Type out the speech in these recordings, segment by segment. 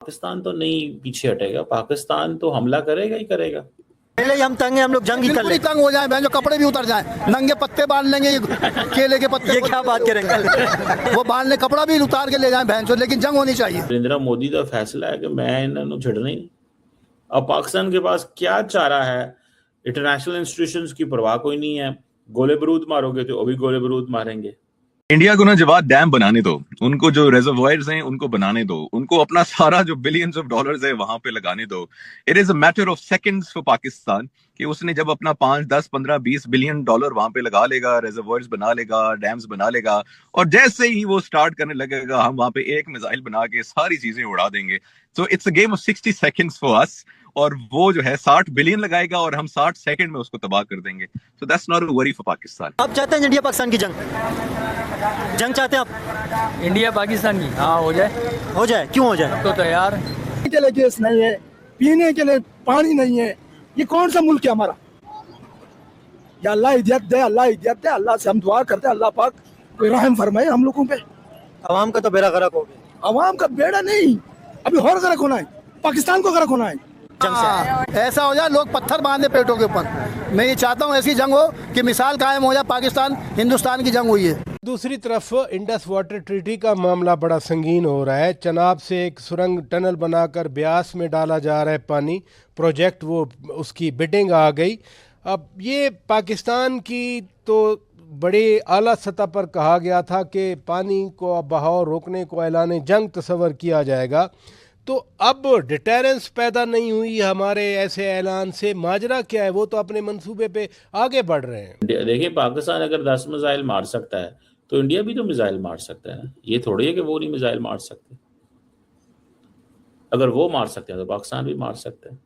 पाकिस्तान तो नहीं पीछे हटेगा, पाकिस्तान तो हमला करेगा ही करेगा। पहले ही हम तंग हैं, हम लोग जंग ही कर ले, तंग हो जाए, जो कपड़े भी उतर जाए, नंगे पत्ते बांध लेंगे, केले के पत्ते। ये क्या बात करेंगे वो बांध ले, कपड़ा भी उतार के ले जाए बहन, लेकिन जंग होनी चाहिए। नरेंद्र मोदी का फैसला है कि मैं इन्होंने छड़ना ही नहीं। अब पाकिस्तान के पास क्या चारा है? इंटरनेशनल इंस्टीट्यूशंस की परवाह कोई नहीं है। गोले बारूद मारोगे तो वो भी गोले बारूद मारेंगे। इंडिया को ना जवाब डैम बनाने दो, उनको जो रिजर्वॉयर्स हैं उनको बनाने दो, उनको अपना सारा जो बिलियंस ऑफ डॉलर्स है वहां पे लगाने दो। It is a matter of seconds for Pakistan कि उसने जब अपना 5, 10, 15, 20 बिलियन डॉलर वहां पे लगा लेगा, रिजर्वॉयर्स बना लेगा, डैम्स बना लेगा, और जैसे ही वो स्टार्ट करने लगेगा हम वहां पे एक मिसाइल बना के सारी चीजें उड़ा देंगे। So it's a game of 60 seconds for us, और वो जो है 60 बिलियन लगाएगा और हम 60 सेकंड में उसको तबाह कर देंगे। So that's not a worry for Pakistan. आप चाहते हैं इंडिया पाकिस्तान की जंग चाहते हैं आप? इंडिया पाकिस्तान की हाँ हो जाए। क्यों हो जाए? तो तैयार के लिए गैस नहीं है, पीने के लिए पानी नहीं है, ये कौन सा मुल्क है हमारा? या अल्लाह हिदायत दे, अल्लाह हिदायत दे, अल्लाह से हम दुआ करते हैं, अल्लाह पाक कोई रहम फरमाए हम लोगों पे। अवाम का तो बेड़ा गर्क हो गया। अवाम का बेड़ा नहीं, अभी और गर्क होना है, पाकिस्तान को गर्क होना है। ऐसा हो जाए लोग पत्थर बांधे पेटों के ऊपर। मैं ये चाहता हूँ ऐसी जंग हो कि मिसाल कायम हो जाए, पाकिस्तान हिंदुस्तान की जंग हुई है। दूसरी तरफ इंडस वाटर ट्रीटी का मामला बड़ा संगीन हो रहा है। चनाब से एक सुरंग टनल बनाकर ब्यास में डाला जा रहा है पानी प्रोजेक्ट, वो उसकी बिडिंग आ गई। अब ये पाकिस्तान की तो बड़े आला सतह पर कहा गया था कि पानी को बहाव रोकने को ऐलान जंग तस्वर किया जाएगा, तो अब डिटेरेंस पैदा नहीं हुई हमारे ऐसे ऐलान से। माजरा क्या है? वो तो अपने मंसूबे पे आगे बढ़ रहे हैं। देखिए, पाकिस्तान अगर 10 मिसाइल मार सकता है तो इंडिया भी तो मिसाइल मार सकता है। ये थोड़ी है कि वो नहीं मिसाइल मार सकते। अगर वो मार सकते हैं तो पाकिस्तान भी मार सकते हैं।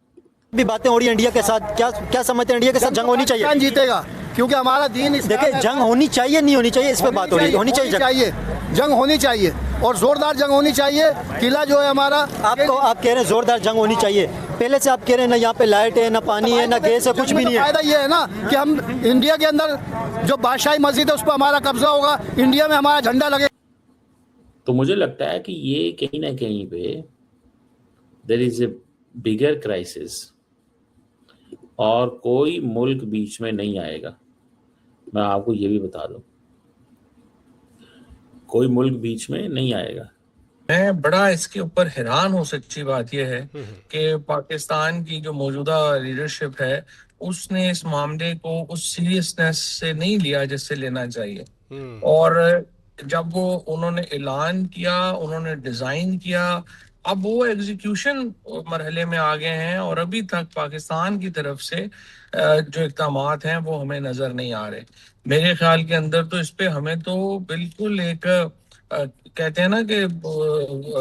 भी बातें हो रही है इंडिया के साथ, क्या समझते हैं? इंडिया के साथ जंग होनी चाहिए? पाकिस्तान जीतेगा क्योंकि हमारा दीन। देखिए, जंग होनी चाहिए नहीं होनी चाहिए, इस पे बात हो रही है। होनी चाहिए, जंग होनी चाहिए और जोरदार जंग होनी चाहिए। किला जो है हमारा, आप कह रहे हैं जोरदार जंग होनी चाहिए, पहले से आप कह रहे हैं ना यहाँ पे लाइट है, ना पानी है, ना गैस है, कुछ भी नहीं है। फायदा ये है ना कि हम इंडिया के अंदर जो बादशाही मस्जिद है उस पर हमारा कब्जा होगा, इंडिया में हमारा झंडा लगे। तो मुझे लगता है कि ये कहीं ना कहीं पे there is a bigger crisis और कोई मुल्क बीच में नहीं आएगा। मैं आपको ये भी बता दूं, कोई मुल्क बीच में नहीं आएगा। मैं बड़ा इसके ऊपर हैरान हूँ। सच्ची बात यह है कि पाकिस्तान की जो मौजूदा लीडरशिप है उसने इस मामले को उस सीरियसनेस से नहीं लिया जिससे लेना चाहिए। और जब वो उन्होंने ऐलान किया, उन्होंने डिजाइन किया, अब वो एग्जीक्यूशन मरहले में आ गए हैं और अभी तक पाकिस्तान की तरफ से जो इक़दामात हैं वो हमें नजर नहीं आ रहे। मेरे ख्याल के अंदर तो इस पे हमें तो बिल्कुल एक कहते हैं ना कि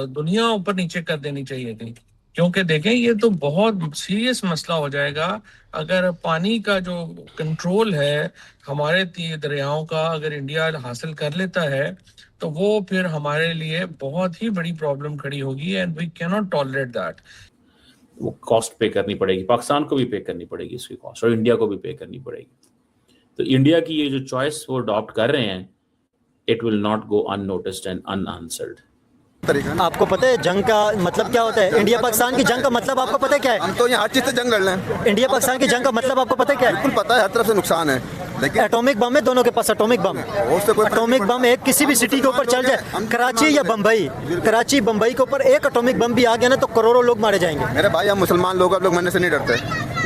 दुनिया ऊपर नीचे कर देनी चाहिए थी, क्योंकि देखें ये तो बहुत सीरियस मसला हो जाएगा। अगर पानी का जो कंट्रोल है हमारे दरियाओं का अगर इंडिया हासिल कर लेता है तो वो फिर हमारे लिए बहुत ही बड़ी प्रॉब्लम खड़ी होगी and we cannot tolerate that. वो कॉस्ट पे करनी पड़ेगी, पाकिस्तान को भी पे करनी पड़ेगी इसकी कॉस्ट, और इंडिया को भी पे करनी पड़ेगी। तो इंडिया की ये जो चॉइस वो अडॉप्ट कर रहे हैं, it will not go unnoticed and unanswered. आपको पता है जंग का मतलब क्या होता है? इंडिया पाकिस्तान की जंग का मतलब आपको पता है क्या है? हम तो यहाँ हर चीज से जंग लड़ रहे हैं। इंडिया पाकिस्तान की जंग का मतलब आपको पता है क्या है? बिल्कुल पता है, हर तरफ से नुकसान है, लेकिन एटॉमिक बम है दोनों के पास। एटॉमिक बम एक किसी भी सिटी के ऊपर चल जाए, कराची या बम्बई, कराची बम्बई के ऊपर एक एटॉमिक बम भी आ गया ना तो करोड़ों लोग मारे जाएंगे। मेरे भाई, हम मुसलमान लोग, आप लोग मरने से नहीं डरते,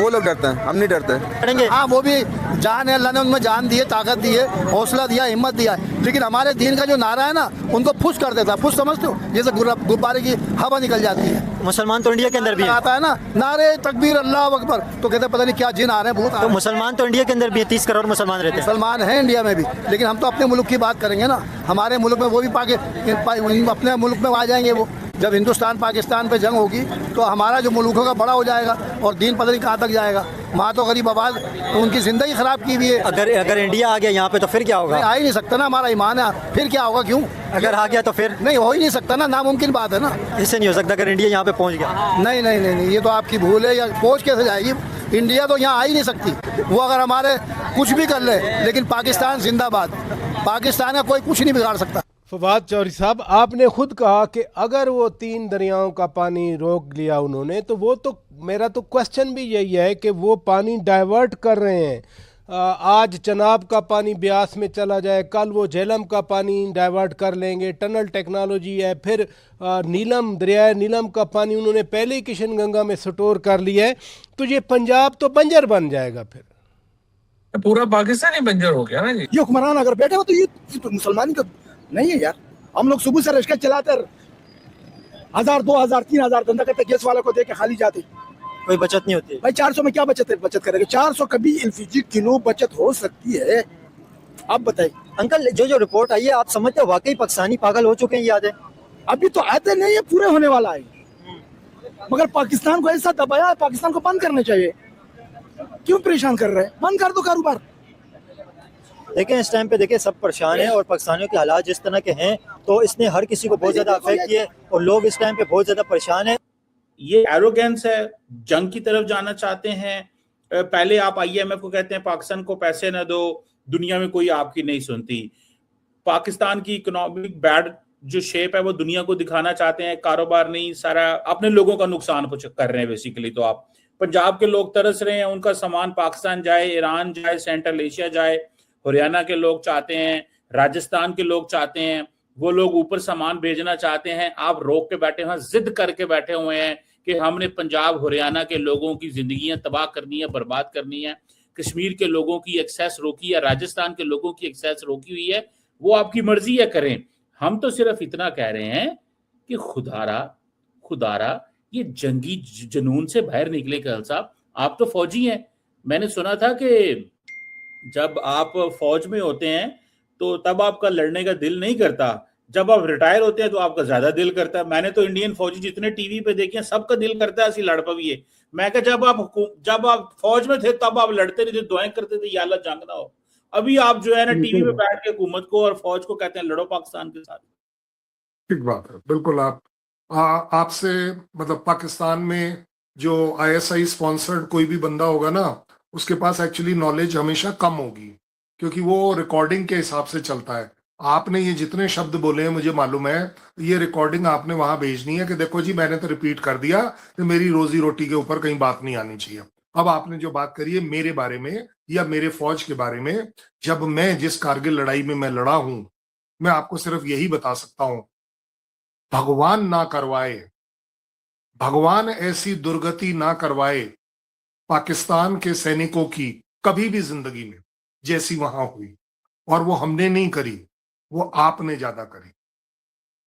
वो लोग डरते हैं, हम नहीं डरते। हाँ, वो भी जान है, अल्लाह ने उनमें जान दी है, ताकत दी है, हौसला दिया, हिम्मत दिया है, लेकिन हमारे दीन का जो नारा है ना उनको फुस कर देता है। फुस समझते हो? जैसे गुब्बारे की हवा निकल जाती है। मुसलमान तो इंडिया के अंदर भी है। आता है ना नारे तकबीर अल्लाह अकबर, तो कहते पता नहीं क्या जिन आ रहे हैं, भूत। तो मुसलमान तो इंडिया के अंदर भी है, 30 करोड़ मुसलमान रहते हैं। मुसलमान हैं इंडिया में भी, लेकिन हम तो अपने मुल्क की बात करेंगे ना। हमारे मुल्क में वो भी अपने मुल्क में आ जाएंगे। वो जब हिंदुस्तान पाकिस्तान पे जंग होगी तो हमारा जो मुल्क होगा बड़ा हो जाएगा और दीन पता नहीं कहाँ तक जाएगा। माँ तो गरीब आबाद, तो उनकी जिंदगी खराब की हुई है। अगर इंडिया आ गया यहाँ पे तो फिर क्या होगा? आ ही नहीं सकता ना, हमारा ईमान है, फिर क्या होगा? क्यों? अगर आ गया तो फिर नहीं हो ही नहीं सकता ना, नामुमकिन बात है ना। इससे नहीं हो सकता अगर इंडिया यहाँ पे पहुँच गया। नहीं नहीं नहीं नहीं, ये तो आपकी भूल है। या पहुँच कैसे जाएगी? इंडिया तो यहाँ आ ही नहीं सकती। वो अगर हमारे कुछ भी कर ले, लेकिन पाकिस्तान जिंदाबाद, पाकिस्तान का कोई कुछ नहीं बिगाड़ सकता। फवाद चौधरी साहब, आपने खुद कहा कि अगर वो 3 दरियाओं का पानी रोक लिया उन्होंने, तो वो तो मेरा तो क्वेश्चन भी यही है कि वो पानी डाइवर्ट कर रहे हैं। आज चनाब का पानी ब्यास में चला जाए, कल वो झेलम का पानी डाइवर्ट कर लेंगे, टनल टेक्नोलॉजी है। फिर नीलम, दरिया नीलम का पानी उन्होंने पहले ही किशन गंगा में स्टोर कर लिया है, तो ये पंजाब तो बंजर बन जाएगा। फिर पूरा पाकिस्तान ही बंजर हो गया ना जी। ये हुक्मरान अगर बैठे हो तो ये तो मुसलमानी तो नहीं है यार। हम लोग सुबह से रिक्शा चलाकर 1000, 2000, 3000 धंधा करते, गैस वाले को दे के खाली जाते, कोई बचत नहीं होती भाई। 400 में क्या बचत करेंगे? 400 कभी एलपीजी किलो बचत हो सकती है? आप बताइए अंकल। जो रिपोर्ट आई है, आप समझते हो वाकई पाकिस्तानी पागल हो चुके हैं? याद है अभी तो आते नहीं है, पूरे होने वाला है। मगर पाकिस्तान को ऐसा दबाया है, पाकिस्तान को बंद करना चाहिए। क्यों परेशान कर रहे हैं? बंद कर दो कारोबार। देखें इस टाइम पे, देखें सब परेशान हैं और पाकिस्तानियों के हालात जिस तरह के हैं, तो इसने हर किसी को बहुत ज्यादा अफेक्ट किया और लोग इस टाइम पे बहुत ज्यादा परेशान हैं। ये एरोगेंस है, जंग की तरफ जाना चाहते हैं। पहले आप IMF को कहते हैं पाकिस्तान को पैसे न दो, दुनिया में कोई आपकी नहीं सुनती। पाकिस्तान की इकोनॉमिक बैड जो शेप है वो दुनिया को दिखाना चाहते हैं, कारोबार नहीं, सारा अपने लोगों का नुकसान कर रहे हैं बेसिकली। तो आप पंजाब के लोग तरस रहे हैं, उनका सामान पाकिस्तान जाए, ईरान जाए, सेंट्रल एशिया जाए। हरियाणा के लोग चाहते हैं, राजस्थान के लोग चाहते हैं, वो लोग ऊपर सामान भेजना चाहते हैं। आप रोक के बैठे हैं, जिद करके बैठे हुए हैं कि हमने पंजाब हरियाणा के लोगों की जिंदगियां तबाह करनी है, बर्बाद करनी है। कश्मीर के लोगों की एक्सेस रोकी है, राजस्थान के लोगों की एक्सेस रोकी हुई है, वो आपकी मर्जी है, करें। हम तो सिर्फ इतना कह रहे हैं कि खुदारा ये जंगी जुनून से बाहर निकले। कल साहब, आप तो फौजी हैं। मैंने सुना था कि जब आप फौज में होते हैं तो तब आपका लड़ने का दिल नहीं करता, जब आप रिटायर होते हैं तो आपका ज्यादा दिल करता है। मैंने तो इंडियन फौजी जितने टीवी पे देखे हैं, सबका दिल करता है ऐसी लड़ पविए। मैं कहा जब आप फौज में थे तब आप लड़ते नहीं थे, दुआएं करते थे या अल्लाह जंग ना हो। अभी आप जो है ना टीवी पे बैठ के हुकूमत को और फौज को कहते हैं लड़ो पाकिस्तान के साथ। ठीक बात है, बिल्कुल। आपसे मतलब पाकिस्तान में जो ISI स्पॉन्सर्ड कोई भी बंदा होगा ना, उसके पास एक्चुअली नॉलेज हमेशा कम होगी, क्योंकि वो रिकॉर्डिंग के हिसाब से चलता है। आपने ये जितने शब्द बोले हैं मुझे मालूम है, ये रिकॉर्डिंग आपने वहां भेजनी है कि देखो जी मैंने तो रिपीट कर दिया, कि मेरी रोजी रोटी के ऊपर कहीं बात नहीं आनी चाहिए। अब आपने जो बात करी है मेरे बारे में या मेरे फौज के बारे में, जब मैं जिस कारगिल लड़ाई में मैं लड़ा हूं, मैं आपको सिर्फ यही बता सकता हूं, भगवान ना करवाए, भगवान ऐसी दुर्गति ना करवाए पाकिस्तान के सैनिकों की कभी भी जिंदगी में जैसी वहां हुई। और वो हमने नहीं करी, वो आपने ज्यादा करी।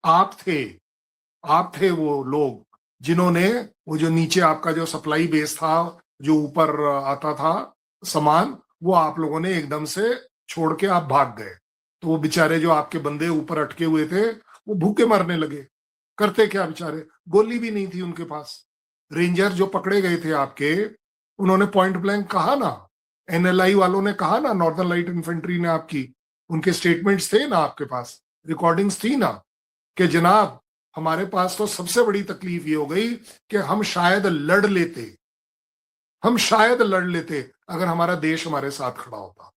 आप थे वो लोग जिन्होंने वो जो नीचे आपका जो सप्लाई बेस था, जो ऊपर आता था सामान, वो आप लोगों ने एकदम से छोड़ के आप भाग गए। तो वो बेचारे जो आपके बंदे ऊपर अटके हुए थे, वो भूखे मरने लगे। करते क्या बेचारे, गोली भी नहीं थी उनके पास। रेंजर जो पकड़े गए थे आपके, उन्होंने पॉइंट ब्लैंक कहा ना, NLI वालों ने कहा ना, नॉर्दर्न लाइट इन्फेंट्री ने आपकी, उनके स्टेटमेंट्स थे ना आपके पास, रिकॉर्डिंग्स थी ना, कि जनाब हमारे पास तो सबसे बड़ी तकलीफ ये हो गई कि हम शायद लड़ लेते अगर हमारा देश हमारे साथ खड़ा होता।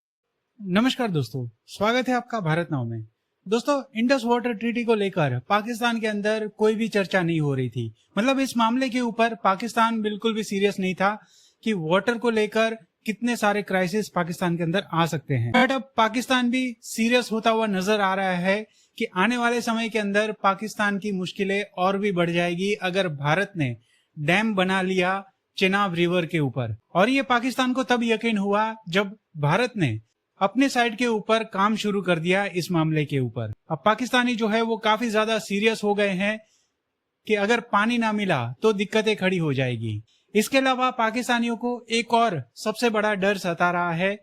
नमस्कार दोस्तों, स्वागत है आपका भारत नाउ में। दोस्तों, इंडस वाटर ट्रीटी को लेकर पाकिस्तान के अंदर कोई भी चर्चा नहीं हो रही थी। मतलब इस मामले के ऊपर पाकिस्तान बिल्कुल भी सीरियस नहीं था कि वाटर को लेकर कितने सारे क्राइसिस पाकिस्तान के अंदर आ सकते हैं। बट अब पाकिस्तान भी सीरियस होता हुआ नजर आ रहा है कि आने वाले समय के अंदर पाकिस्तान की मुश्किलें और भी बढ़ जाएगी अगर भारत ने डैम बना लिया चेनाब रिवर के ऊपर। और ये पाकिस्तान को तब यकीन हुआ जब भारत ने अपने साइड के ऊपर काम शुरू कर दिया इस मामले के ऊपर। अब पाकिस्तानी जो है वो काफी ज्यादा सीरियस हो गए हैं कि अगर पानी ना मिला तो दिक्कतें खड़ी हो जाएगी। इसके अलावा पाकिस्तानियों को एक और सबसे बड़ा डर सता रहा है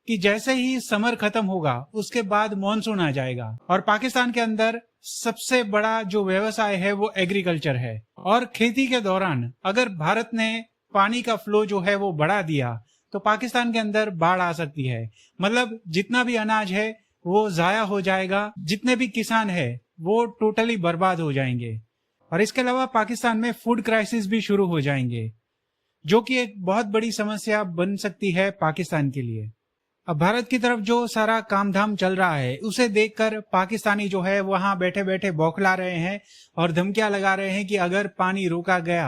कि जैसे ही समर खत्म होगा उसके बाद मॉनसून आ जाएगा और पाकिस्तान के अंदर सबसे बड़ा जो व्यवसाय है वो एग्रीकल्चर है। और खेती के दौरान अगर भारत ने पानी का फ्लो जो है वो बढ़ा दिया तो पाकिस्तान के अंदर बाढ़ आ सकती है। मतलब जितना भी अनाज है वो जाया हो जाएगा, जितने भी किसान है वो टोटली बर्बाद हो जाएंगे। और इसके अलावा पाकिस्तान में फूड क्राइसिस भी शुरू हो जाएंगे, जो कि एक बहुत बड़ी समस्या बन सकती है पाकिस्तान के लिए। अब भारत की तरफ जो सारा काम धाम चल रहा है उसे देखकर पाकिस्तानी जो है वहां बैठे बैठे बौखला रहे हैं और धमकियां लगा रहे हैं कि अगर पानी रोका गया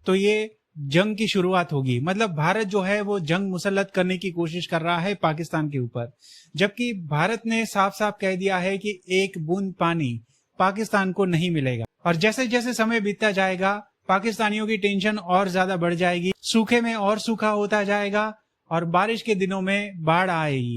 तो ये जंग की शुरुआत होगी। मतलब भारत जो है वो जंग मुसल्लत करने की कोशिश कर रहा है पाकिस्तान के ऊपर, जबकि भारत ने साफ साफ कह दिया है कि एक बूंद पानी पाकिस्तान को नहीं मिलेगा। और जैसे जैसे समय बीतता जाएगा पाकिस्तानियों की टेंशन और ज्यादा बढ़ जाएगी, सूखे में और सूखा होता जाएगा और बारिश के दिनों में बाढ़ आएगी।